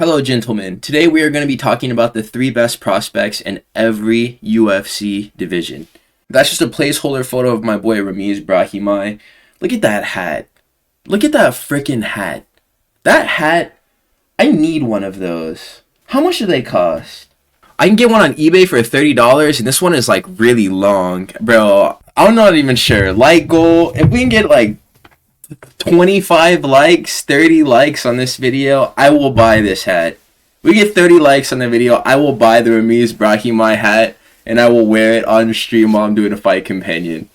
Hello, gentlemen. Today we are going to be talking about the three best prospects in every UFC division. That's just a placeholder photo of my boy Ramiz Brahimaj. Look at that hat. Look at that freaking hat. That hat, I need one of those. How much do they cost? I can get one on eBay for $30, and this one is like really long. Bro, I'm not even sure. Like goal, if we can get like 25 likes, 30 likes on this video, I will buy this hat. We get 30 likes on the video, I will buy the Ramiz Brahimaj hat, and I will wear it on stream while I'm doing a fight companion.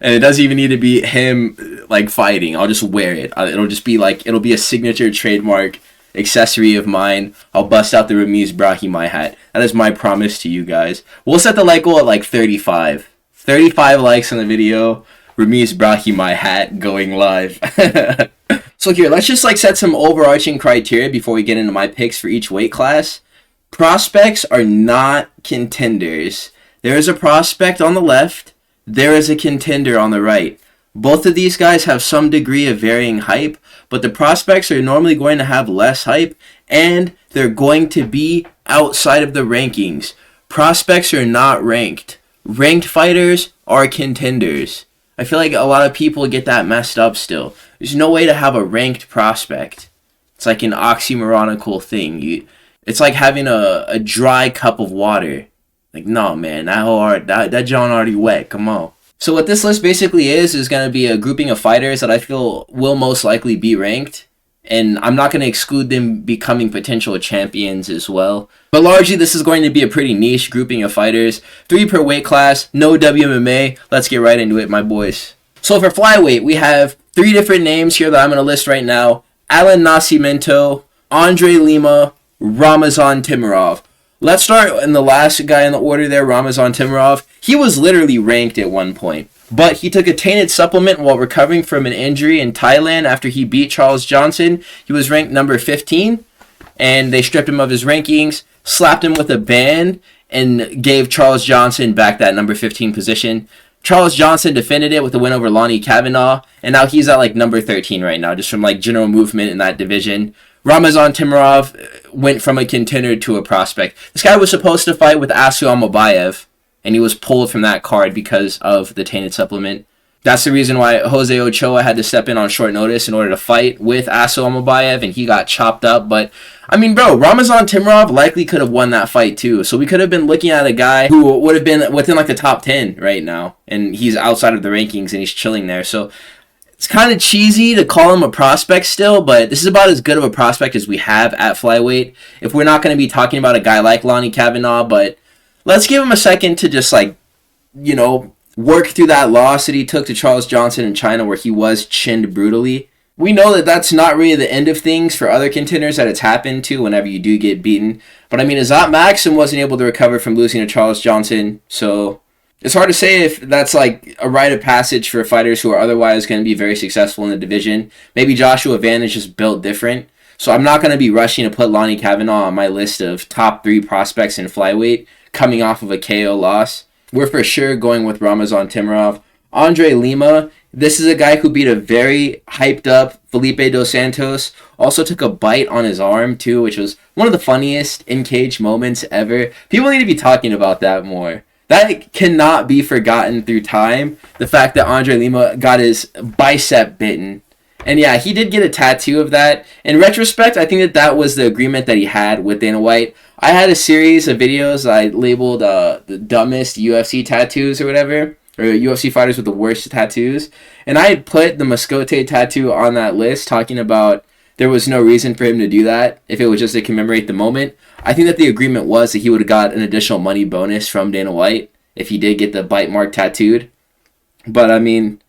And it doesn't even need to be him like fighting. I'll just wear it. It'll just be like, it'll be a signature trademark accessory of mine. I'll bust out the Ramiz Brahimaj hat. That is my promise to you guys. We'll set the like goal at like 35. 35 likes on the video. Ramiz Brahimaj hat going live. So here, let's just like set some overarching criteria before we get into my picks for each weight class. Prospects are not contenders. There is a prospect on the left. There is a contender on the right. Both of these guys have some degree of varying hype, but the prospects are normally going to have less hype, and they're going to be outside of the rankings. Prospects are not ranked. Ranked fighters are contenders. I feel like a lot of people get that messed up still. There's no way to have a ranked prospect. It's like an oxymoronical thing. It's like having a dry cup of water. Like, no, man, that John already wet. Come on. So what this list basically is going to be a grouping of fighters that I feel will most likely be ranked. And I'm not going to exclude them becoming potential champions as well. But largely, this is going to be a pretty niche grouping of fighters. 3 per weight class, no WMMA. Let's get right into it, my boys. So for flyweight, we have 3 different names here that I'm going to list right now. Alan Nascimento, Andre Lima, Ramazan Timurov. Let's start in the last guy in the order there, Ramazan Timurov. He was literally ranked at one point, but he took a tainted supplement while recovering from an injury in Thailand after he beat Charles Johnson. He was ranked number 15, and they stripped him of his rankings, slapped him with a ban, and gave Charles Johnson back that number 15 position. Charles Johnson defended it with a win over Lonnie Kavanaugh, and now he's at like number 13 right now, just from like general movement in that division. Ramazan Timurov went from a contender to a prospect. This guy was supposed to fight with Asu Amabayev, and he was pulled from that card because of the tainted supplement. That's the reason why Jose Ochoa had to step in on short notice in order to fight with Asu Amabayev, and he got chopped up. But, I mean, bro, Ramazan Timurov likely could have won that fight too. So we could have been looking at a guy who would have been within like the top 10 right now, and he's outside of the rankings, and he's chilling there. So it's kind of cheesy to call him a prospect still, but this is about as good of a prospect as we have at flyweight. If we're not going to be talking about a guy like Lonnie Kavanaugh, but let's give him a second to just like, you know, work through that loss that he took to Charles Johnson in China where he was chinned brutally. We know that that's not really the end of things for other contenders that it's happened to whenever you do get beaten. But I mean, Azat Maxim wasn't able to recover from losing to Charles Johnson, so it's hard to say if that's like a rite of passage for fighters who are otherwise going to be very successful in the division. Maybe Joshua Van is just built different. So I'm not going to be rushing to put Lonnie Kavanaugh on my list of top 3 prospects in flyweight coming off of a KO loss. We're for sure going with Ramazan Timurov. Andre Lima, this is a guy who beat a very hyped up Felipe Dos Santos. Also took a bite on his arm too, which was one of the funniest in-cage moments ever. People need to be talking about that more. That cannot be forgotten through time. The fact that Andre Lima got his bicep bitten. And yeah, he did get a tattoo of that. In retrospect, I think that was the agreement that he had with Dana White. I had a series of videos I labeled the dumbest UFC tattoos or whatever, or UFC fighters with the worst tattoos. And I had put the Moscote tattoo on that list, talking about there was no reason for him to do that if it was just to commemorate the moment. I think that the agreement was that he would have got an additional money bonus from Dana White if he did get the bite mark tattooed. But I mean,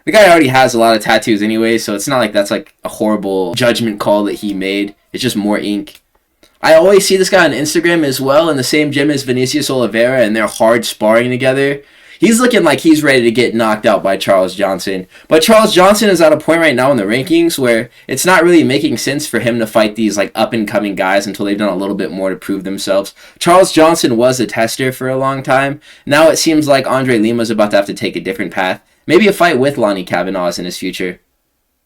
the guy already has a lot of tattoos anyway, so it's not like that's like a horrible judgment call that he made. It's just more ink. I always see this guy on Instagram as well in the same gym as Vinicius Oliveira, and they're hard sparring together. He's looking like he's ready to get knocked out by Charles Johnson. But Charles Johnson is at a point right now in the rankings where it's not really making sense for him to fight these like up-and-coming guys until they've done a little bit more to prove themselves. Charles Johnson was a tester for a long time. Now it seems like Andre Lima's about to have to take a different path. Maybe a fight with Lonnie Kavanaugh in his future.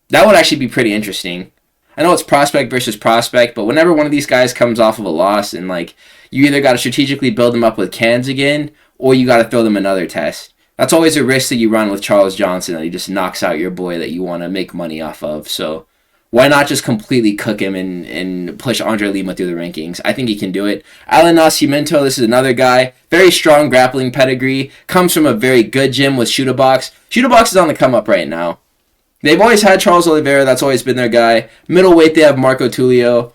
That would actually be pretty interesting. I know it's prospect versus prospect, but whenever one of these guys comes off of a loss and like you either got to strategically build them up with cans again or you got to throw them another test. That's always a risk that you run with Charles Johnson, that he just knocks out your boy that you want to make money off of. So why not just completely cook him and push Andre Lima through the rankings? I think he can do it. Alan Nascimento, this is another guy. Very strong grappling pedigree. Comes from a very good gym with Shooter Box. Shooter Box is on the come up right now. They've always had Charles Oliveira. That's always been their guy. Middleweight, they have Marco Tulio.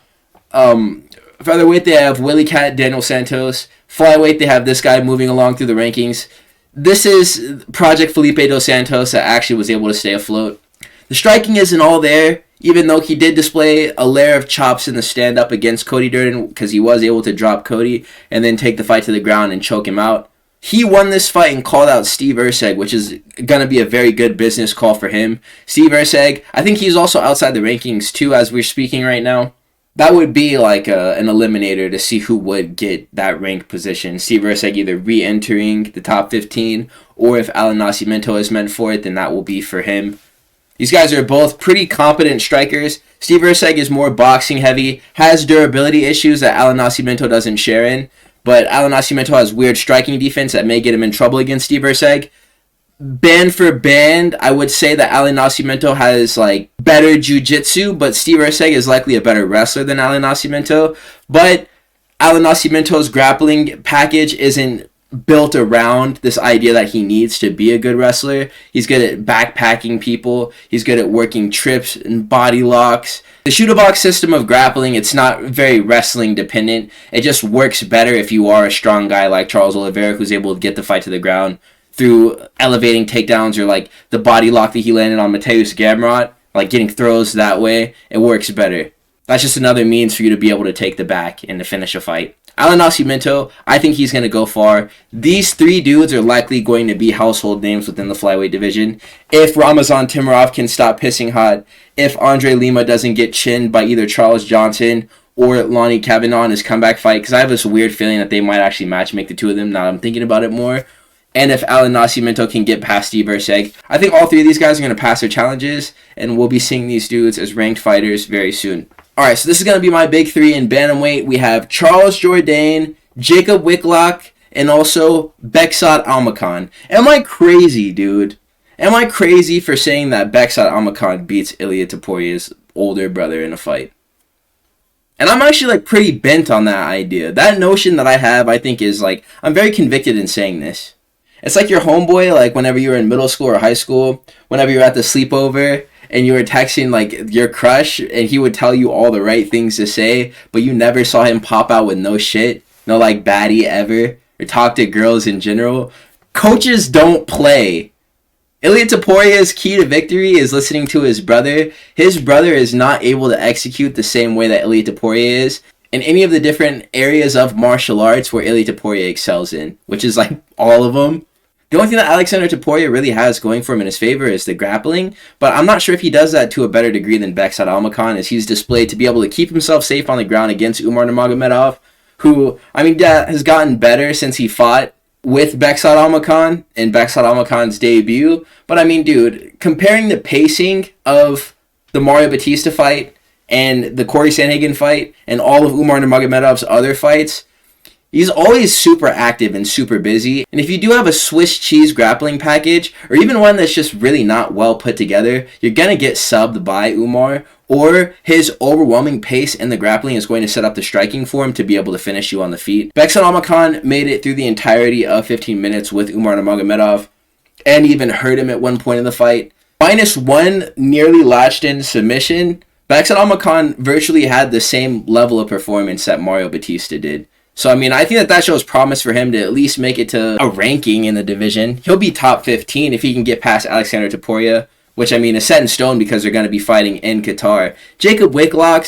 Featherweight, they have Willie Cat, Daniel Santos. Flyweight, they have this guy moving along through the rankings. This is Project Felipe dos Santos that actually was able to stay afloat. The striking isn't all there, even though he did display a layer of chops in the stand-up against Cody Durden because he was able to drop Cody and then take the fight to the ground and choke him out. He won this fight and called out Steve Erceg, which is going to be a very good business call for him. Steve Erceg, I think he's also outside the rankings too as we're speaking right now. That would be like an eliminator to see who would get that ranked position. Steve Erceg either re-entering the top 15, or if Alan Nascimento is meant for it, then that will be for him. These guys are both pretty competent strikers. Steve Erceg is more boxing heavy, has durability issues that Alan Nascimento doesn't share in, but Alan Nascimento has weird striking defense that may get him in trouble against Steve Erceg. Band for band, I would say that Alan Nascimento has like better jiu-jitsu, but Steve Erceg is likely a better wrestler than Alan Nascimento. But Alan Nascimento's grappling package isn't built around this idea that he needs to be a good wrestler. He's good at backpacking people. He's good at working trips and body locks. The shooter box system of grappling, it's not very wrestling dependent. It just works better if you are a strong guy like Charles Oliveira who's able to get the fight to the ground through elevating takedowns or like the body lock that he landed on Mateus Gamrot, like getting throws that way. It works better. That's just another means for you to be able to take the back and to finish a fight. Alan Nascimento, I think he's going to go far. These three dudes are likely going to be household names within the flyweight division. If Ramazan Timarov can stop pissing hot, if Andre Lima doesn't get chinned by either Charles Johnson or Lonnie Cavanaugh in his comeback fight, because I have this weird feeling that they might actually matchmake the two of them now that I'm thinking about it more. And if Alan Nascimento can get past Steve Erceg, I think all three of these guys are going to pass their challenges, and we'll be seeing these dudes as ranked fighters very soon. Alright, so this is going to be my big three in Bantamweight. We have Charles Jourdain, Jacob Whitlock, and also Beksat Almakhan. Am I crazy, dude? Am I crazy for saying that Beksat Almakhan beats Ilia Toporia's older brother in a fight? And I'm actually like pretty bent on that idea. That notion that I have, I think is like, I'm very convicted in saying this. It's like your homeboy, like whenever you were in middle school or high school, whenever you were at the sleepover and you were texting like your crush and he would tell you all the right things to say, but you never saw him pop out with no shit, no like baddie ever, or talk to girls in general. Coaches don't play. Ilia Toporia's key to victory is listening to his brother. His brother is not able to execute the same way that Ilia Topuria is in any of the different areas of martial arts where Ilia Topuria excels in, which is like all of them. The only thing that Alexander Topuria really has going for him in his favor is the grappling, but I'm not sure if he does that to a better degree than Beksat Almakhan, as he's displayed to be able to keep himself safe on the ground against Umar Nurmagomedov, who, I mean, has gotten better since he fought with Beksat Almakhan in Beksat Almakhan's debut. But I mean, dude, comparing the pacing of the Mario Batista fight and the Corey Sandhagen fight and all of Umar Nurmagomedov's other fights, he's always super active and super busy. And if you do have a Swiss cheese grappling package, or even one that's just really not well put together, you're going to get subbed by Umar, or his overwhelming pace in the grappling is going to set up the striking for him to be able to finish you on the feet. Beksat Almakhan made it through the entirety of 15 minutes with Umar Nurmagomedov, and even hurt him at one point in the fight. Minus one nearly latched-in submission, Beksat Almakhan virtually had the same level of performance that Mario Batista did. So, I mean, I think that shows promise for him to at least make it to a ranking in the division. He'll be top 15 if he can get past Alexander Topuria, which, I mean, is set in stone because they're going to be fighting in Qatar. Jacob Whitlock,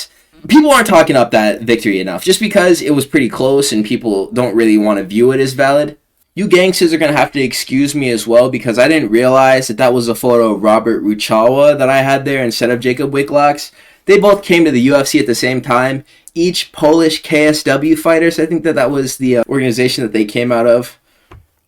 people aren't talking up that victory enough, just because it was pretty close and people don't really want to view it as valid. You gangsters are going to have to excuse me as well, because I didn't realize that was a photo of Robert Ruchawa that I had there instead of Jacob Whitlock. They both came to the UFC at the same time. Each Polish KSW fighters, I think that was the organization that they came out of.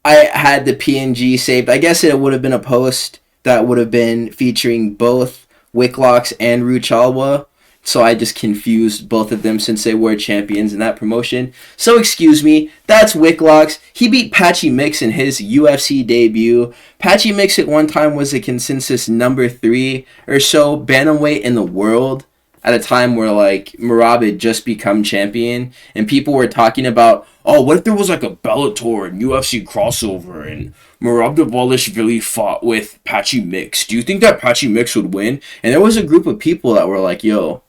I had the PNG saved. I guess it would have been a post that would have been featuring both Wicklocks and Ruchalwa. So I just confused both of them since they were champions in that promotion. So excuse me, that's Wicklocks. He beat Patchy Mix in his UFC debut. Patchy Mix at one time was a consensus number 3 or so bantamweight in the world at a time where like Merab had just become champion and people were talking about, oh, what if there was like a Bellator and UFC crossover and Merab Dvalishvili fought with Patchy Mix? Do you think that Patchy Mix would win? And there was a group of people that were like, yo,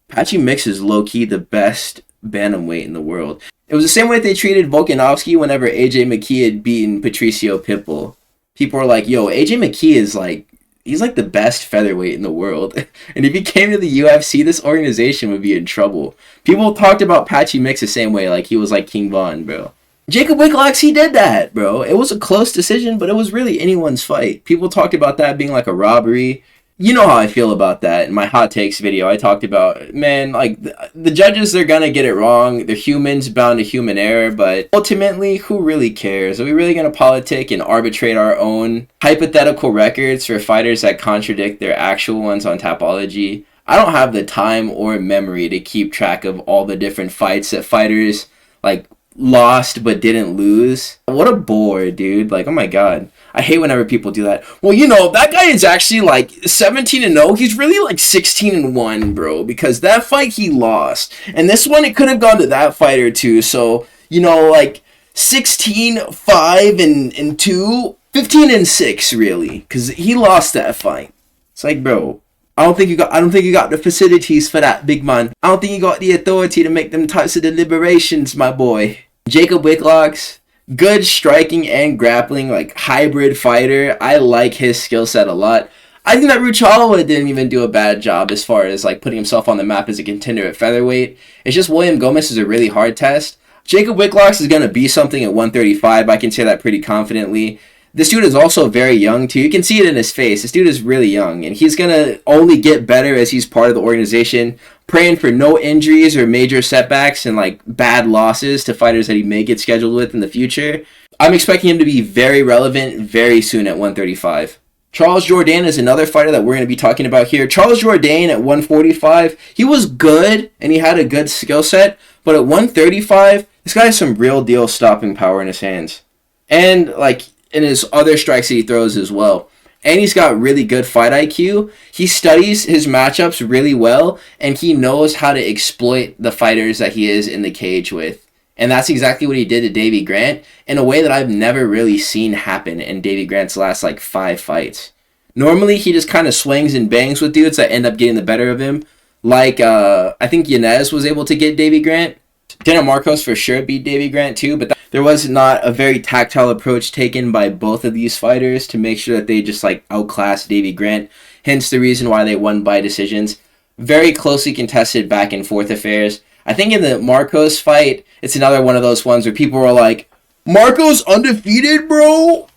Patchy Mix is low-key the best bantamweight in the world. It was the same way they treated Volkanovski whenever AJ McKee had beaten Patricio Pitbull. People were like, yo, AJ McKee is like, he's like the best featherweight in the world. And if he came to the UFC, this organization would be in trouble. People talked about Patchy Mix the same way, like he was like King Von, bro. Jacob Wicklocks, he did that, bro. It was a close decision, but it was really anyone's fight. People talked about that being like a robbery. You know how I feel about that. In my hot takes video, I talked about, man, like, the judges, they're gonna get it wrong. They're humans, bound to human error, but ultimately, who really cares? Are we really gonna politic and arbitrate our own hypothetical records for fighters that contradict their actual ones on Tapology? I don't have the time or memory to keep track of all the different fights that fighters, like, lost but didn't lose. What a bore, dude. Like, oh my god. I hate whenever people do that. Well, you know, that guy is actually like 17-0. He's really like 16-1, bro, because that fight he lost. And this one, it could have gone to that fighter too. So, you know, like 16-5-2, 15-6 really, because he lost that fight. It's like, bro, I don't think you got the facilities for that, big man. I don't think you got the authority to make them types of deliberations, my boy. Jacob Wicklocks, good striking and grappling, like hybrid fighter. I like his skill set a lot. I think that Ruchalwa didn't even do a bad job as far as like putting himself on the map as a contender at featherweight. It's just William Gomez is a really hard test. Jacob Wicklocks is going to be something at 135. I can say that pretty confidently. This dude is also very young too. You can see it in his face. This dude is really young and he's going to only get better as he's part of the organization. Praying for no injuries or major setbacks and like bad losses to fighters that he may get scheduled with in the future. I'm expecting him to be very relevant very soon at 135. Charles Jourdain is another fighter that we're going to be talking about here. Charles Jourdain at 145, he was good and he had a good skill set, but at 135, this guy has some real deal stopping power in his hands. And like in his other strikes that he throws as well. And he's got really good fight IQ. He studies his matchups really well, and he knows how to exploit the fighters that he is in the cage with. And that's exactly what he did to Davey Grant in a way that I've never really seen happen in Davey Grant's last, 5 fights. Normally, he just kind of swings and bangs with dudes that end up getting the better of him. I think Yanez was able to get Davey Grant. Dana Marcos for sure beat Davey Grant too, but there was not a very tactile approach taken by both of these fighters to make sure that they just outclassed Davey Grant. Hence the reason why they won by decisions. Very closely contested back and forth affairs. I think in the Marcos fight, it's another one of those ones where people were like, Marcos undefeated, bro?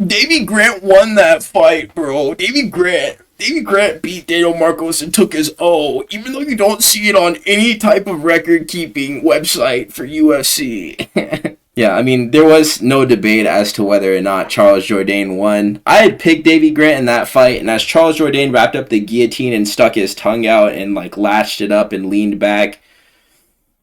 Davey Grant won that fight, bro. Davey Grant beat Daniel Marcos and took his O, even though you don't see it on any type of record-keeping website for UFC. Yeah, I mean, there was no debate as to whether or not Charles Jourdain won. I had picked Davey Grant in that fight, and as Charles Jourdain wrapped up the guillotine and stuck his tongue out and, latched it up and leaned back,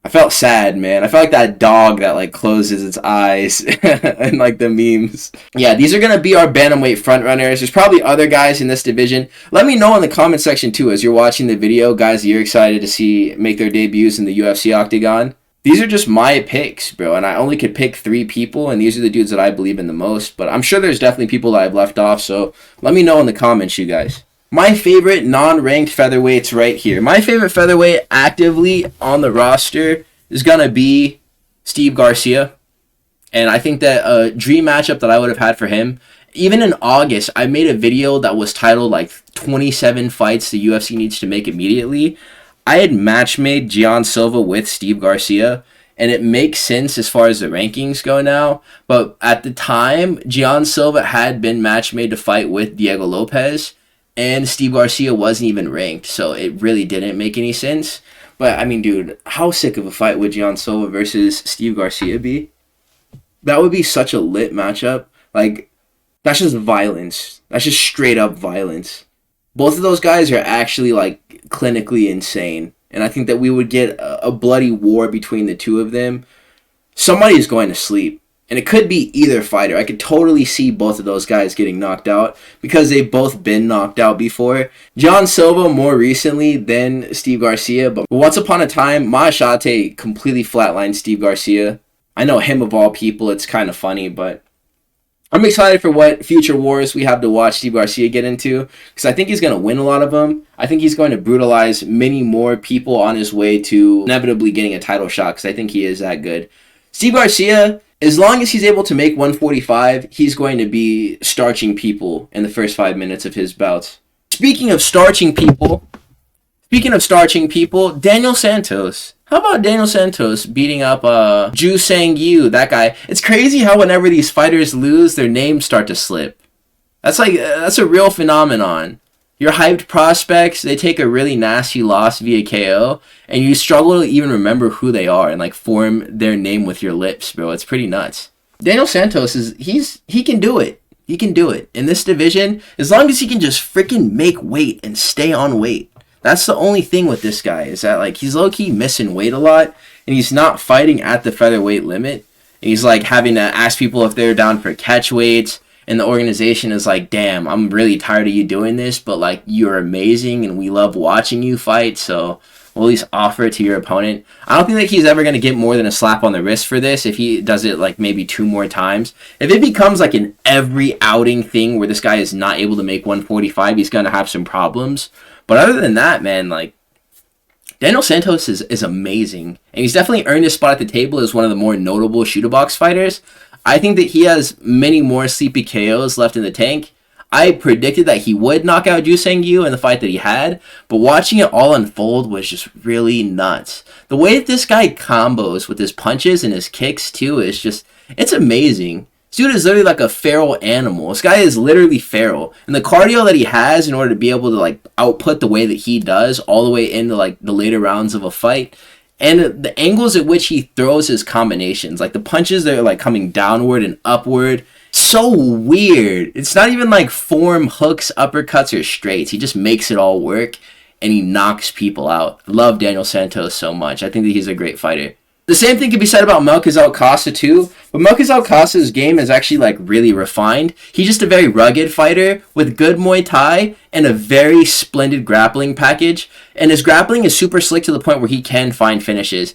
I felt sad, man. I felt like that dog that, closes its eyes and, the memes. Yeah, these are going to be our bantamweight frontrunners. There's probably other guys in this division. Let me know in the comment section, too, as you're watching the video, guys that you're excited to see make their debuts in the UFC octagon. These are just my picks, bro, and I only could pick 3 people, and these are the dudes that I believe in the most. But I'm sure there's definitely people that I've left off, so let me know in the comments, you guys. My favorite non-ranked featherweights right here. My favorite featherweight actively on the roster is going to be Steve Garcia. And I think that a dream matchup that I would have had for him, even in August, I made a video that was titled 27 fights the UFC needs to make immediately. I had match-made Gian Silva with Steve Garcia, and it makes sense as far as the rankings go now. But at the time, Gian Silva had been match-made to fight with Diego Lopez, and Steve Garcia wasn't even ranked, so it really didn't make any sense. But, I mean, dude, how sick of a fight would Gian Silva versus Steve Garcia be? That would be such a lit matchup. That's just violence. That's just straight-up violence. Both of those guys are actually like clinically insane. And I think that we would get a bloody war between the two of them. Somebody is going to sleep. And it could be either fighter. I could totally see both of those guys getting knocked out because they've both been knocked out before. John Silva more recently than Steve Garcia. But once upon a time, Maashate completely flatlined Steve Garcia. I know him of all people. It's kind of funny, but I'm excited for what future wars we have to watch Steve Garcia get into, because I think he's going to win a lot of them. I think he's going to brutalize many more people on his way to inevitably getting a title shot, because I think he is that good. Steve Garcia, as long as he's able to make 145, he's going to be starching people in the first 5 minutes of his bouts. Speaking of starching people, Daniel Santos. How about Daniel Santos beating up Ju Sang Yu, that guy? It's crazy how whenever these fighters lose, their names start to slip. That's a real phenomenon. Your hyped prospects, they take a really nasty loss via KO, and you struggle to even remember who they are and like form their name with your lips, bro. It's pretty nuts. Daniel Santos he can do it. He can do it. In this division, as long as he can just freaking make weight and stay on weight. That's the only thing with this guy, is that like he's low-key missing weight a lot, and he's not fighting at the featherweight limit. And he's like having to ask people if they're down for catch weights, and the organization is like, damn, I'm really tired of you doing this, but like you're amazing and we love watching you fight, so we'll at least offer it to your opponent. I don't think that he's ever going to get more than a slap on the wrist for this if he does it like maybe 2 more times. If it becomes like an every outing thing where this guy is not able to make 145, he's going to have some problems. But other than that, man, like, Daniel Santos is amazing. And he's definitely earned his spot at the table as one of the more notable shoot-a-box fighters. I think that he has many more sleepy KOs left in the tank. I predicted that he would knock out Ju Sang Yu in the fight that he had, but watching it all unfold was just really nuts. The way that this guy combos with his punches and his kicks, too, is just, it's amazing. This dude is literally like a feral animal. This guy is literally feral. And the cardio that he has in order to be able to like output the way that he does all the way into like the later rounds of a fight, and the angles at which he throws his combinations, like the punches that are like coming downward and upward, so weird. It's not even like form hooks, uppercuts, or straights. He just makes it all work, and he knocks people out. Love Daniel Santos so much. I think that he's a great fighter. The same thing can be said about Melquizael Costa too, but Melquizael Costa's game is actually like really refined. He's just a very rugged fighter with good Muay Thai and a very splendid grappling package, and his grappling is super slick to the point where he can find finishes.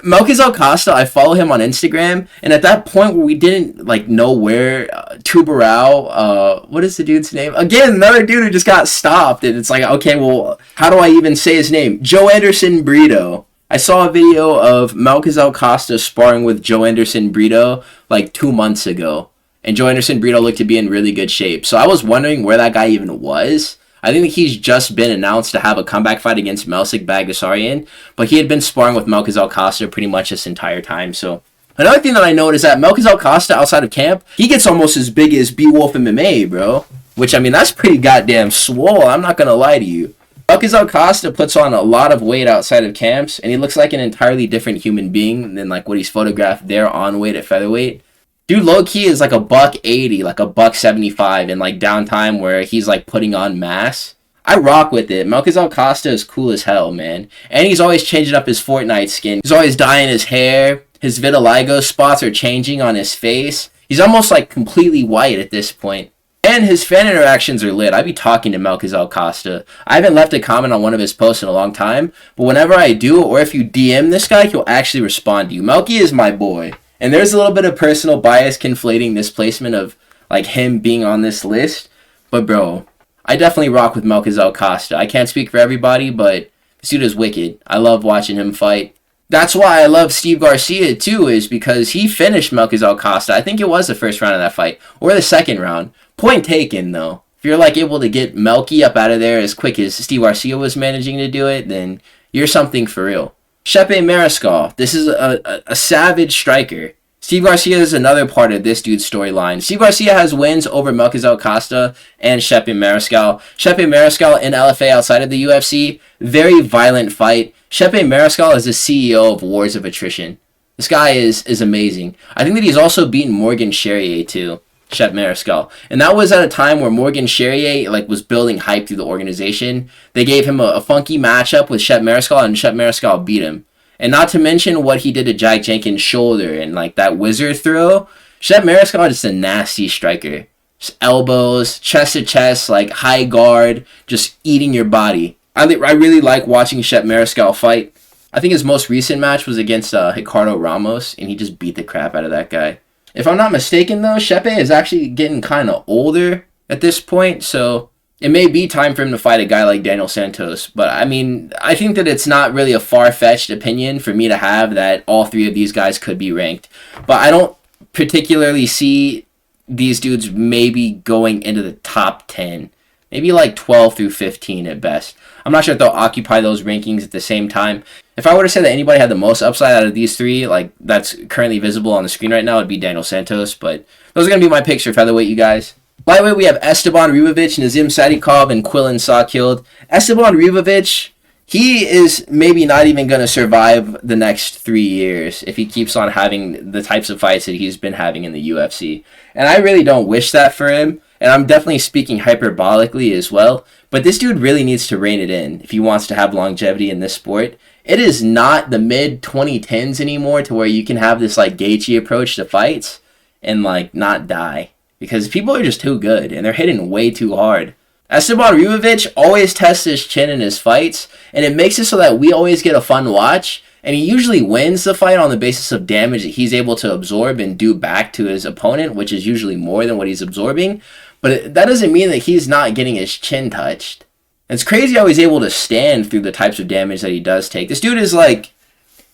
Melquizael Costa, I follow him on Instagram, and at that point where we didn't like know where Tubarão, what is the dude's name? Again, another dude who just got stopped, and it's like, okay, well, how do I even say his name? Joe Anderson Brito. I saw a video of Melquizael Costa sparring with Joe Anderson Brito like 2 months ago. And Joe Anderson Brito looked to be in really good shape. So I was wondering where that guy even was. I think that he's just been announced to have a comeback fight against Melsik Bagdasaryan. But he had been sparring with Melquizael Costa pretty much this entire time. So another thing that I noticed is that Melquizael Costa outside of camp, he gets almost as big as Beowulf MMA, bro. Which, I mean, that's pretty goddamn swole. I'm not going to lie to you. Melquizael Costa puts on a lot of weight outside of camps, and he looks like an entirely different human being than like what he's photographed there on weight at featherweight. Dude low-key is like a $180, like a $175 in like downtime where he's like putting on mass. I rock with it. Melquizael Costa is cool as hell, man. And he's always changing up his Fortnite skin. He's always dyeing his hair. His vitiligo spots are changing on his face. He's almost like completely white at this point. And his fan interactions are lit. I be talking to Melquizael Costa. I haven't left a comment on one of his posts in a long time, but whenever I do, or if you DM this guy, he'll actually respond to you. Melky is my boy. And there's a little bit of personal bias conflating this placement of like him being on this list. But bro, I definitely rock with Melquizael Costa. I can't speak for everybody, but this dude is wicked. I love watching him fight. That's why I love Steve Garcia too, is because he finished Melquizael Costa. I think it was the first round of that fight, or the second round. Point taken, though. If you're like able to get Melky up out of there as quick as Steve Garcia was managing to do it, then you're something for real. Shepe Mariscal. This is a savage striker. Steve Garcia is another part of this dude's storyline. Steve Garcia has wins over Melquizael Costa and Shepe Mariscal. Shepe Mariscal in LFA outside of the UFC. Very violent fight. Shepe Mariscal is the CEO of Wars of Attrition. This guy is amazing. I think that he's also beaten Morgan Charrier too. Shep Mariscal. And that was at a time where Morgan Charrier like was building hype through the organization. They gave him a funky matchup with Shep Mariscal, and Shep Mariscal beat him. And not to mention what he did to Jack Jenkins' shoulder and like that wizard throw. Shep Mariscal is a nasty striker. Just elbows, chest to chest, like high guard, just eating your body. I really like watching Shep Mariscal fight. I think his most recent match was against Ricardo Ramos, and he just beat the crap out of that guy. If I'm not mistaken, though, Shepe is actually getting kind of older at this point, so it may be time for him to fight a guy like Daniel Santos. But, I mean, I think that it's not really a far-fetched opinion for me to have that all three of these guys could be ranked. But I don't particularly see these dudes maybe going into the top 10. Maybe like 12 through 15 at best. I'm not sure if they'll occupy those rankings at the same time. If I were to say that anybody had the most upside out of these three, like that's currently visible on the screen right now, it'd be Daniel Santos. But those are going to be my picks for featherweight, you guys. Lightweight, we have Esteban Ribovic, Nazim Sadikov, and Quillen Sawkild. Esteban Ribovic, he is maybe not even going to survive the next 3 years if he keeps on having the types of fights that he's been having in the UFC. And I really don't wish that for him. And I'm definitely speaking hyperbolically as well. But this dude really needs to rein it in if he wants to have longevity in this sport. It is not the mid-2010s anymore to where you can have this like Gaethje approach to fights and like not die. Because people are just too good and they're hitting way too hard. Esteban Ribovic always tests his chin in his fights, and it makes it so that we always get a fun watch. And he usually wins the fight on the basis of damage that he's able to absorb and do back to his opponent, which is usually more than what he's absorbing. But that doesn't mean that he's not getting his chin touched. It's crazy how he's able to stand through the types of damage that he does take. This dude is like,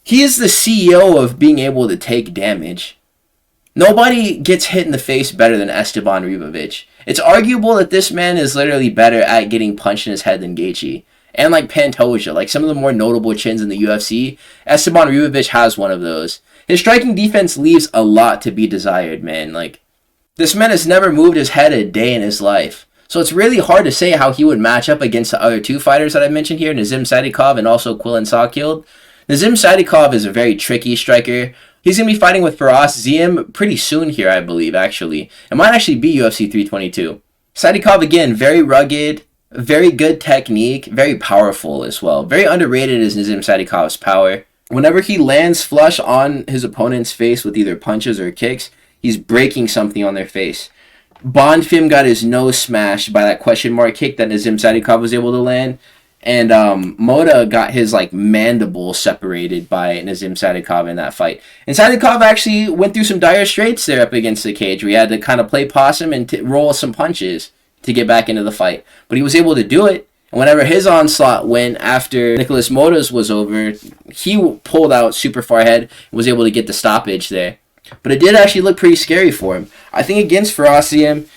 he is the CEO of being able to take damage. Nobody gets hit in the face better than Esteban Ribovic. It's arguable that this man is literally better at getting punched in his head than Gaethje. And like Pantoja, like some of the more notable chins in the UFC, Esteban Ribovic has one of those. His striking defense leaves a lot to be desired, man. Like, this man has never moved his head a day in his life. So it's really hard to say how he would match up against the other two fighters that I mentioned here, Nazim Sadikov and also Quillen Sawkild. Nazim Sadikov is a very tricky striker. He's going to be fighting with Faraz Ziem pretty soon here, I believe, actually. It might actually be UFC 322. Sadikov, again, very rugged, very good technique, very powerful as well. Very underrated is Nazim Sadikov's power. Whenever he lands flush on his opponent's face with either punches or kicks, he's breaking something on their face. Bonfim got his nose smashed by that question mark kick that Nazim Sadikov was able to land. And Moda got his like mandible separated by Nazim Sadikov in that fight. And Sadikov actually went through some dire straits there up against the cage. We had to kind of play possum and roll some punches to get back into the fight. But he was able to do it. And whenever his onslaught went after Nicholas Moda's was over, he pulled out super far ahead and was able to get the stoppage there. But it did actually look pretty scary for him. I think against Ferocium,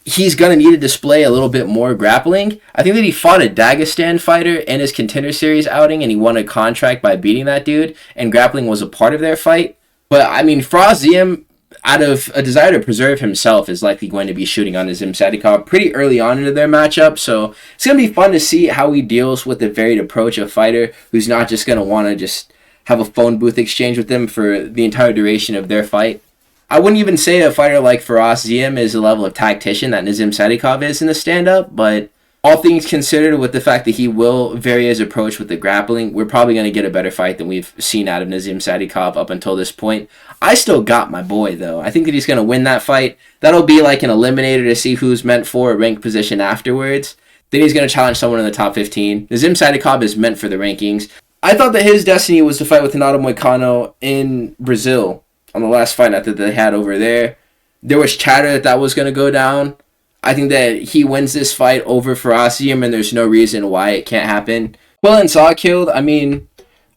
he's going to need to display a little bit more grappling. I think that he fought a Dagestan fighter in his Contender Series outing, and he won a contract by beating that dude, and grappling was a part of their fight. But, I mean, Ferocium, out of a desire to preserve himself, is likely going to be shooting on Nazim Sadikov pretty early on into their matchup. So it's going to be fun to see how he deals with the varied approach of a fighter who's not just going to want to just have a phone booth exchange with them for the entire duration of their fight. I wouldn't even say a fighter like Faraz Ziem is the level of tactician that Nazim Sadikov is in the stand-up, but all things considered, with the fact that he will vary his approach with the grappling, we're probably going to get a better fight than we've seen out of Nazim Sadikov up until this point. I still got my boy, though. I think that he's going to win that fight. That'll be like an eliminator to see who's meant for a ranked position afterwards. Then he's going to challenge someone in the top 15. Nazim Sadikov is meant for the rankings. I thought that his destiny was to fight with Renato Moicano in Brazil on the last fight night that they had over there. There was chatter that was going to go down. I think that he wins this fight over Ferocium, and there's no reason why it can't happen. Quillen Sawkild, I mean,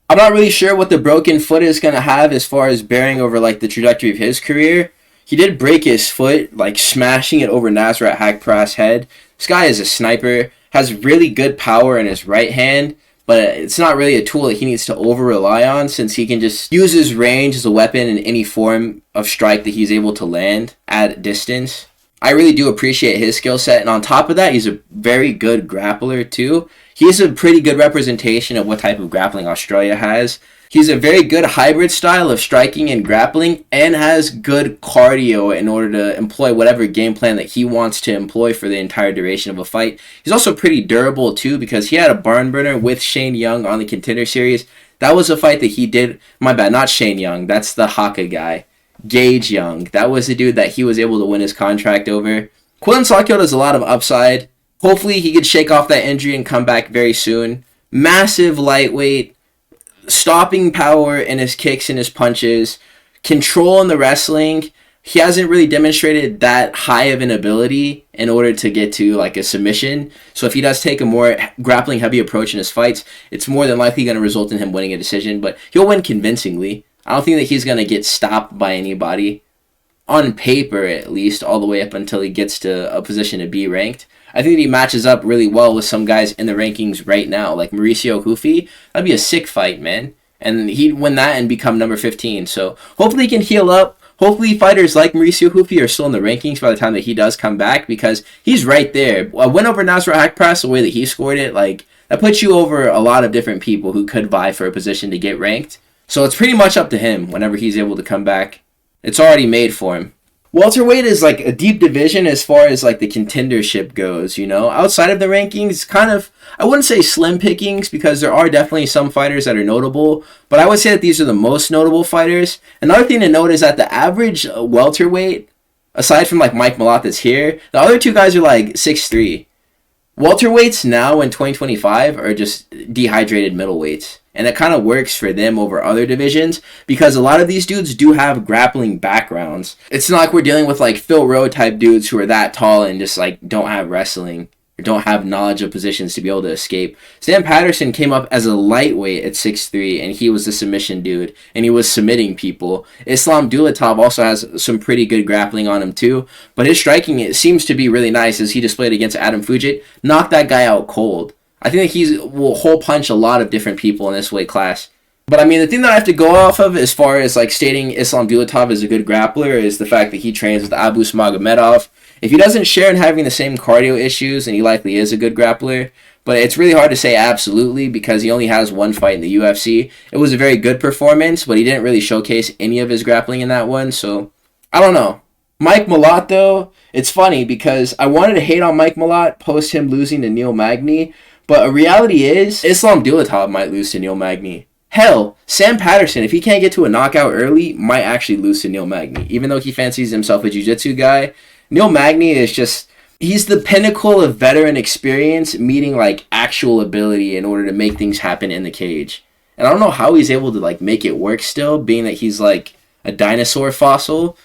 I'm not really sure what the broken foot is going to have as far as bearing over like the trajectory of his career. He did break his foot, like smashing it over Nasrat Haqpar's head. This guy is a sniper, has really good power in his right hand, but it's not really a tool that he needs to over-rely on, since he can just use his range as a weapon in any form of strike that he's able to land at distance. I really do appreciate his skill set, and on top of that, he's a very good grappler too. He's a pretty good representation of what type of grappling Australia has. He's a very good hybrid style of striking and grappling and has good cardio in order to employ whatever game plan that he wants to employ for the entire duration of a fight. He's also pretty durable too because he had a barn burner with Shane Young on the Contender series. That was a fight that he did. My bad, not Shane Young. That's the Haka guy. Gage Young. That was the dude that he was able to win his contract over. Quillen Sakyo has a lot of upside. Hopefully he could shake off that injury and come back very soon. Massive lightweight. Stopping power in his kicks and his punches, control in the wrestling. He hasn't really demonstrated that high of an ability in order to get to like a submission. So if he does take a more grappling heavy approach in his fights, it's more than likely going to result in him winning a decision, but he'll win convincingly. I don't think that he's going to get stopped by anybody, on paper at least, all the way up until he gets to a position to be ranked. I think that he matches up really well with some guys in the rankings right now, like Mauricio Hufi. That'd be a sick fight, man. And he'd win that and become number 15. So hopefully he can heal up. Hopefully fighters like Mauricio Hufi are still in the rankings by the time that he does come back, because he's right there. A win over Nasrat Haqparast, the way that he scored it, like that puts you over a lot of different people who could vie for a position to get ranked. So it's pretty much up to him whenever he's able to come back. It's already made for him. Welterweight is like a deep division as far as like the contendership goes, you know. Outside of the rankings, kind of, I wouldn't say slim pickings because there are definitely some fighters that are notable, but I would say that these are the most notable fighters. Another thing to note is that the average welterweight, aside from like Mike Malott that's here, the other two guys are like 6'3". Welterweights now in 2025 are just dehydrated middleweights. And that kind of works for them over other divisions because a lot of these dudes do have grappling backgrounds. It's not like we're dealing with like Phil Rowe type dudes who are that tall and just like don't have wrestling or don't have knowledge of positions to be able to escape. Sam Patterson came up as a lightweight at 6'3", and he was the submission dude, and he was submitting people. Islam Dulatov also has some pretty good grappling on him too, but his striking, it seems to be really nice as he displayed against Adam Fujit. Knocked that guy out cold. I think that he will hole punch a lot of different people in this weight class. But I mean, the thing that I have to go off of as far as like stating Islam Dulatov as a good grappler is the fact that he trains with Abu Smagomedov. If he doesn't share in having the same cardio issues, then he likely is a good grappler. But it's really hard to say absolutely because he only has one fight in the UFC. It was a very good performance, but he didn't really showcase any of his grappling in that one. So, I don't know. Mike Malott, though, it's funny because I wanted to hate on Mike Malott post him losing to Neil Magny. But a reality is, Islam Dulatov might lose to Neil Magny. Hell, Sam Patterson, if he can't get to a knockout early, might actually lose to Neil Magny. Even though he fancies himself a jiu-jitsu guy, Neil Magny is just, he's the pinnacle of veteran experience meeting like actual ability in order to make things happen in the cage. And I don't know how he's able to like make it work still, being that he's like a dinosaur fossil.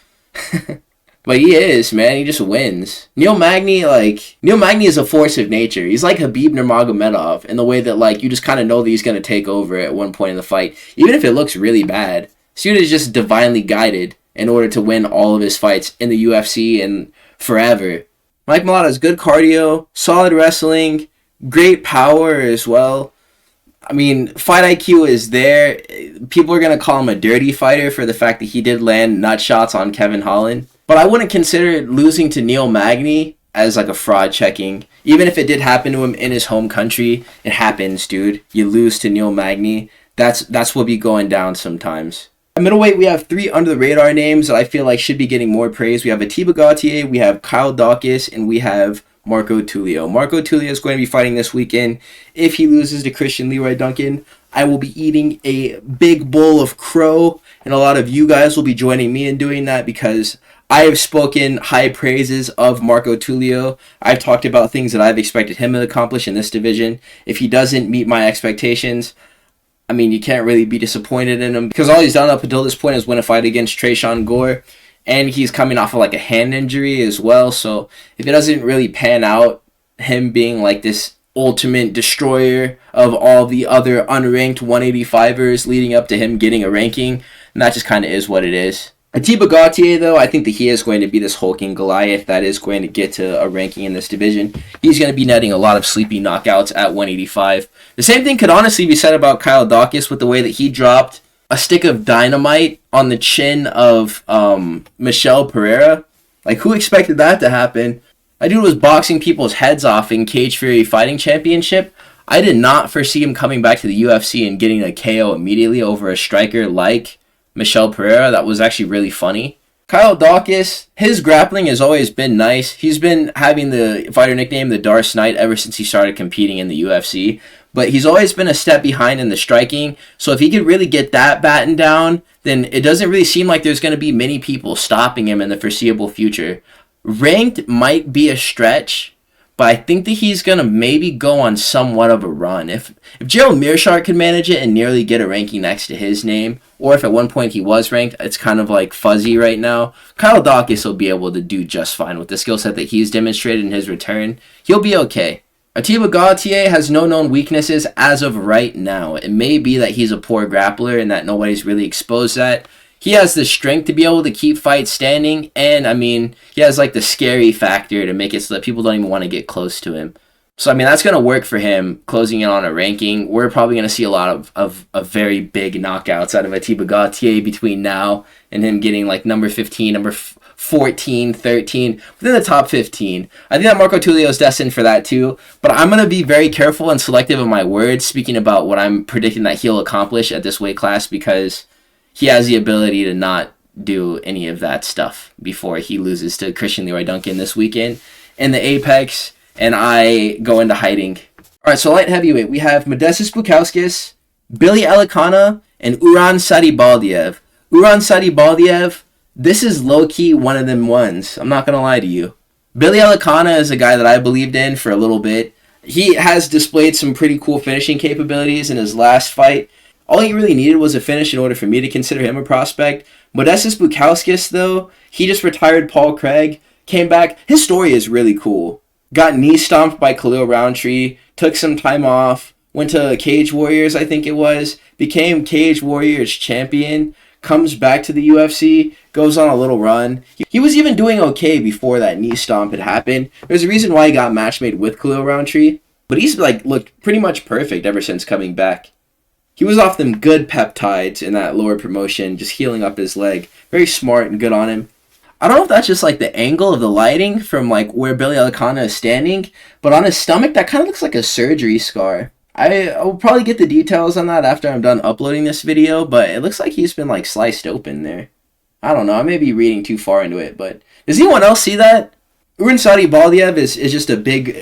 But he is, man. He just wins. Neil Magny is a force of nature. He's like Khabib Nurmagomedov in the way that, like, you just kind of know that he's going to take over at one point in the fight, even if it looks really bad. This dude is just divinely guided in order to win all of his fights in the UFC and forever. Mike Malott has good cardio, solid wrestling, great power as well. I mean, fight IQ is there. People are going to call him a dirty fighter for the fact that he did land nut shots on Kevin Holland. But I wouldn't consider losing to Neil Magny as like a fraud checking. Even if it did happen to him in his home country, it happens, dude. You lose to Neil Magny. That's what be going down sometimes. At middleweight, we have three under-the-radar names that I feel like should be getting more praise. We have Atiba Gauthier, we have Kyle Dawkins, and we have Marco Tulio. Marco Tulio is going to be fighting this weekend. If he loses to Christian Leroy Duncan, I will be eating a big bowl of crow, and a lot of you guys will be joining me in doing that because I have spoken high praises of Marco Tulio. I've talked about things that I've expected him to accomplish in this division. If he doesn't meet my expectations, I mean, you can't really be disappointed in him because all he's done up until this point is win a fight against Tresean Gore, and he's coming off of like a hand injury as well. So if it doesn't really pan out, him being like this ultimate destroyer of all the other unranked 185ers leading up to him getting a ranking, and that just kind of is what it is. Atiba Gauthier, though, I think that he is going to be this hulking Goliath that is going to get to a ranking in this division. He's going to be netting a lot of sleepy knockouts at 185. The same thing could honestly be said about Kyle Dawkins with the way that he dropped a stick of dynamite on the chin of Michel Pereira. Like, who expected that to happen? That dude was boxing people's heads off in Cage Fury Fighting Championship. I did not foresee him coming back to the UFC and getting a KO immediately over a striker like Michel Pereira. That was actually really funny. Kyle Daukaus, his grappling has always been nice. He's been having the fighter nickname the Dark Knight ever since he started competing in the UFC. But he's always been a step behind in the striking. So if he could really get that battened down, then it doesn't really seem like there's going to be many people stopping him in the foreseeable future. Ranked might be a stretch, but I think that he's going to maybe go on somewhat of a run. If Gerald Meerschaert could manage it and nearly get a ranking next to his name, or if at one point he was ranked, it's kind of like fuzzy right now, Kyle Daukaus will be able to do just fine with the skill set that he's demonstrated in his return. He'll be okay. Atiba Gauthier has no known weaknesses as of right now. It may be that he's a poor grappler and that nobody's really exposed that. He has the strength to be able to keep fights standing, and, I mean, he has, like, the scary factor to make it so that people don't even want to get close to him. So, I mean, that's going to work for him, closing in on a ranking. We're probably going to see a lot of very big knockouts out of Atiba Gauthier between now and him getting, like, number 15, number 14, 13, within the top 15. I think that Marco Tulio is destined for that, too. But I'm going to be very careful and selective of my words, speaking about what I'm predicting that he'll accomplish at this weight class, because he has the ability to not do any of that stuff before he loses to Christian Leroy Duncan this weekend in the Apex, and I go into hiding. All right, so light heavyweight, we have Modestas Bukauskas, Billy Elikana, and Uran Sadibaldiev. Uran Sadibaldiev, this is low-key one of them ones. I'm not going to lie to you. Billy Elikana is a guy that I believed in for a little bit. He has displayed some pretty cool finishing capabilities in his last fight. All he really needed was a finish in order for me to consider him a prospect. Modestas Bukauskas, though, he just retired Paul Craig, came back. His story is really cool. Got knee stomped by Khalil Roundtree, took some time off, went to Cage Warriors, I think it was, became Cage Warriors champion, comes back to the UFC, goes on a little run. He was even doing okay before that knee stomp had happened. There's a reason why he got match made with Khalil Roundtree, but he's looked pretty much perfect ever since coming back. He was off them good peptides in that lower promotion, just healing up his leg. Very smart and good on him. I don't know if that's just the angle of the lighting from where Billy Elikana is standing, but on his stomach that kind of looks like a surgery scar. I will probably get the details on that after I'm done uploading this video, but it looks like he's been sliced open there. I don't know, I may be reading too far into it, but does anyone else see that? Uran Sadibaldiev is just a big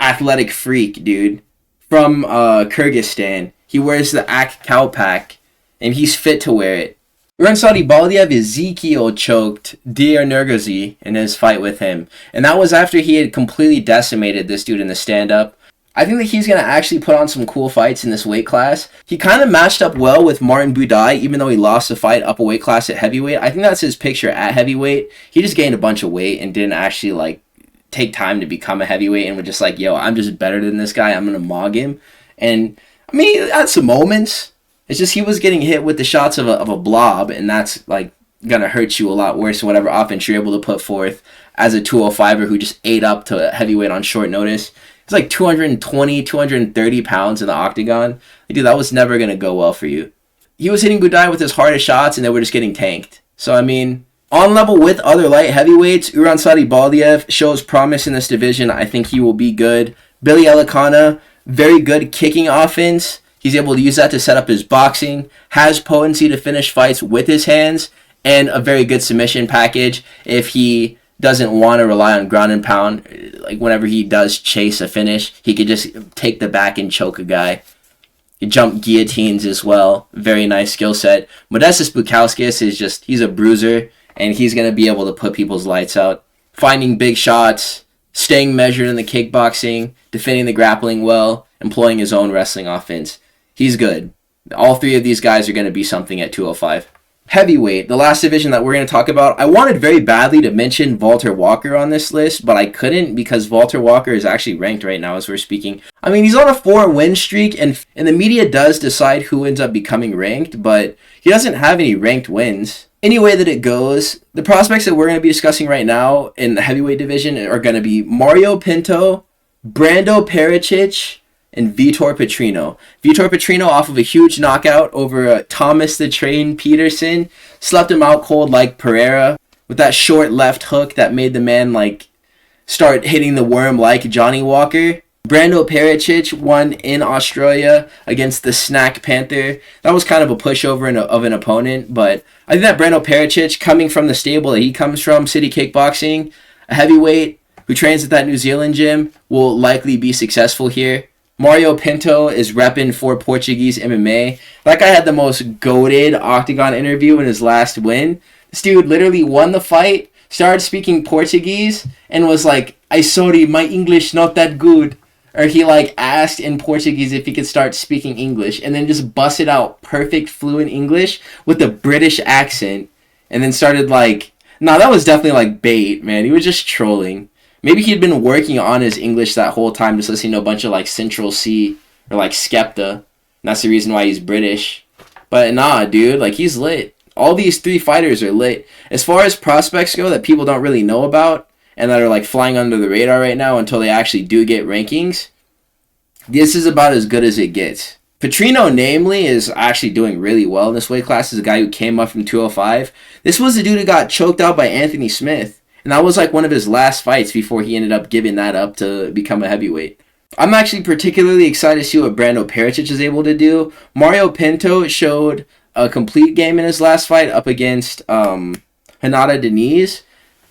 athletic freak, dude, from Kyrgyzstan. He wears the AK Kalpak, and he's fit to wear it. Uran Sadibaldiev Ezekiel choked Diar Nergazi in his fight with him, and that was after he had completely decimated this dude in the stand-up. I think that he's going to actually put on some cool fights in this weight class. He kind of matched up well with Martin Budai, even though he lost the fight up a weight class at heavyweight. I think that's his picture at heavyweight. He just gained a bunch of weight and didn't actually take time to become a heavyweight and was just yo, I'm just better than this guy. I'm going to mog him. And I mean, at some moments, it's just he was getting hit with the shots of a blob, and that's gonna hurt you a lot worse than whatever offense you're able to put forth as a 205er who just ate up to a heavyweight on short notice. It's 220, 230 pounds in the octagon. Dude, that was never gonna go well for you. He was hitting Budai with his hardest shots, and they were just getting tanked. So I mean, on level with other light heavyweights, Uran Sadibaldiev shows promise in this division. I think he will be good. Billy Elikana, very good kicking offense. He's able to use that to set up his boxing, has potency to finish fights with his hands, and a very good submission package if he doesn't want to rely on ground and pound. Whenever he does chase a finish, he could just take the back and choke a guy. He jump guillotines as well. Very nice skill set. Modestas Bukauskas is he's a bruiser, and he's going to be able to put people's lights out. Finding big shots, staying measured in the kickboxing, defending the grappling well, employing his own wrestling offense. He's good. All three of these guys are going to be something at 205. Heavyweight, the last division that we're going to talk about. I wanted very badly to mention Walter Walker on this list, but I couldn't because Walter Walker is actually ranked right now as we're speaking. I mean, he's on a 4-win streak, and the media does decide who ends up becoming ranked, but he doesn't have any ranked wins. Any way that it goes, the prospects that we're going to be discussing right now in the heavyweight division are going to be Mario Pinto, Brando Pericic, and Vitor Petrino. Vitor Petrino, off of a huge knockout over Thomas the Train Peterson, slept him out cold like Pereira with that short left hook that made the man start hitting the worm like Johnny Walker. Brando Pericic won in Australia against the Snack Panther. That was kind of a pushover of an opponent, but I think that Brando Pericic, coming from the stable that he comes from, City Kickboxing, a heavyweight who trains at that New Zealand gym, will likely be successful here. Mario Pinto is repping for Portuguese MMA. That guy had the most goated octagon interview in his last win. This dude literally won the fight, started speaking Portuguese, and was like, "I sorry, my English not that good." Or he like asked in Portuguese if he could start speaking English, and then just busted out perfect fluent English with a British accent, and then started like, nah, that was definitely like bait, man. He was just trolling. Maybe he'd been working on his English that whole time, just listening to a bunch of like Central C or like Skepta. And that's the reason why he's British. But nah, dude, like he's lit. All these three fighters are lit. As far as prospects go that people don't really know about and that are like flying under the radar right now until they actually do get rankings, this is about as good as it gets. Petrino, namely, is actually doing really well in this weight class. Is a guy who came up from 205. This was the dude who got choked out by Anthony Smith. And that was like one of his last fights before he ended up giving that up to become a heavyweight. I'm actually particularly excited to see what Brando Pericic is able to do. Mario Pinto showed a complete game in his last fight up against Hanada Deniz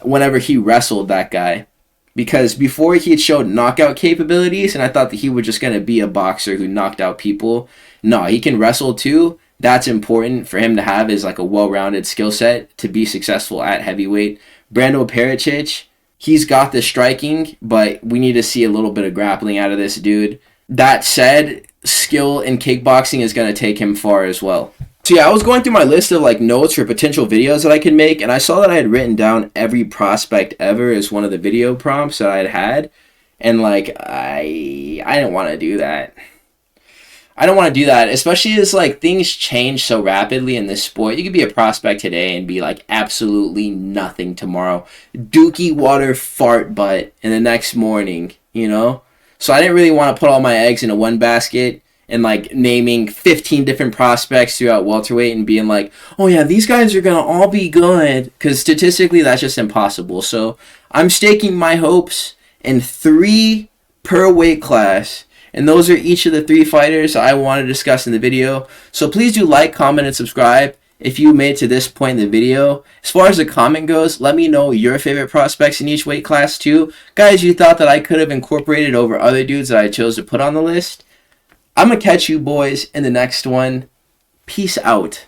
whenever he wrestled that guy. Because before he had showed knockout capabilities, and I thought that he was just going to be a boxer who knocked out people. No, he can wrestle too. That's important for him to have is like a well-rounded skill set to be successful at heavyweight. Brando Pericic, he's got the striking, but we need to see a little bit of grappling out of this dude. That said, skill in kickboxing is going to take him far as well. So yeah, I was going through my list of like notes for potential videos that I could make, and I saw that I had written down every prospect ever as one of the video prompts that I had, and like I didn't want to do that. I don't want to do that, especially as like things change so rapidly in this sport. You could be a prospect today and be like absolutely nothing tomorrow. Dookie water fart butt in the next morning, you know? So I didn't really want to put all my eggs into one basket and like naming 15 different prospects throughout welterweight and being like, oh yeah, these guys are going to all be good, because statistically that's just impossible. So I'm staking my hopes in 3 per weight class. And those are each of the 3 fighters I want to discuss in the video. So please do like, comment, and subscribe if you made it to this point in the video. As far as the comment goes, let me know your favorite prospects in each weight class too. Guys you thought that I could have incorporated over other dudes that I chose to put on the list. I'm going to catch you boys in the next one. Peace out.